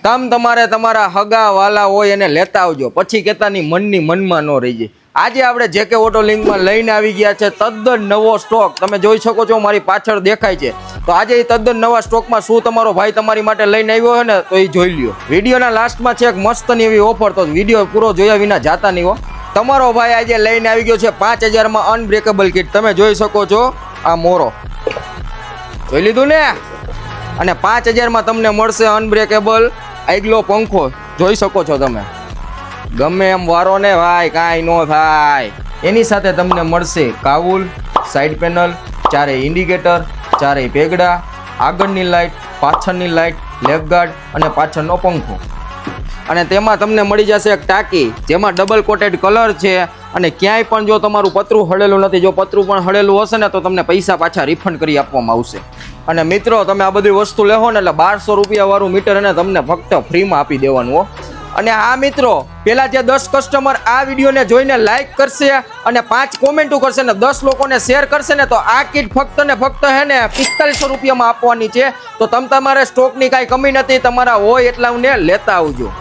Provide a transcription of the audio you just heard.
તમારે તમારા હગા વાલા હોય એને લેતા આવજો, પછી કહેતાની મનની મનમાં ન રહી જાય. આજે આપણે જેકે ઓટો લિંકમાં લઈને આવી ગયા છે તદ્દન નવો સ્ટોક. તમે જોઈ શકો છો મારી પાછળ દેખાય છે. તો આજે એ તદ્દન નવા સ્ટોકમાં શું તમારો ભાઈ તમારી માટે લઈને આવ્યો હોય ને તો એ જોઈ લ્યો. વિડીયોના લાસ્ટમાં છે એક મસ્તની એવી ઓફર, તો વિડીયો પૂરો જોયા વિના જાતા નહીં હો. તમારો ભાઈ આજે લઈને આવી ગયો છે 5000માં અનબ્રેકેબલ કિટ. તમે જોઈ શકો છો આ મોરો જોઈ લીધું ને, અને 5000માં તમને મળશે અનબ્રેકેબલ આગલો પંખો. જોઈ શકો છો તમે, ગમે એમ વારો ને ભાઈ કાંઈ ન થાય. એની સાથે તમને મળશે કાબુલ, સાઈડ પેનલ, ચારેય ઇન્ડિકેટર, ચારેય પેગડા, આગળની લાઇટ, પાછળની લાઇટ, લેફ્ટ ગાર્ડ અને પાછળનો પંખો. અને તેમાં તમને મળી જશે એક ટાંકી જેમાં ડબલ કોટેડ કલર છે. અને ક્યાંય પણ જો તમારું પતરું હળેલું નથી, જો પતરું પણ હળેલું હશે ને તો તમને પૈસા પાછા રિફંડ કરી આપવામાં આવશે. અને મિત્રો તમે આ બધી વસ્તુ લેવો ને એટલે 1200 રૂપિયા વાળું મીટર એને તમને ફક્ત ફ્રીમાં આપી દેવાનું હો. અને આ મિત્રો પેલા જે 10 કસ્ટમર આ વિડીયોને જોઈને લાઈક કરશે અને 5 કોમેન્ટો કરશે ને 10 લોકોને શેર કરશે ને તો આ કિટ ફક્ત ને ફક્ત હે ને 4500 રૂપિયામાં આપવાની છે. તો તમારે સ્ટોકની કાંઈ કમી નથી, તમારા હોય એટલાને લેતા આવજો.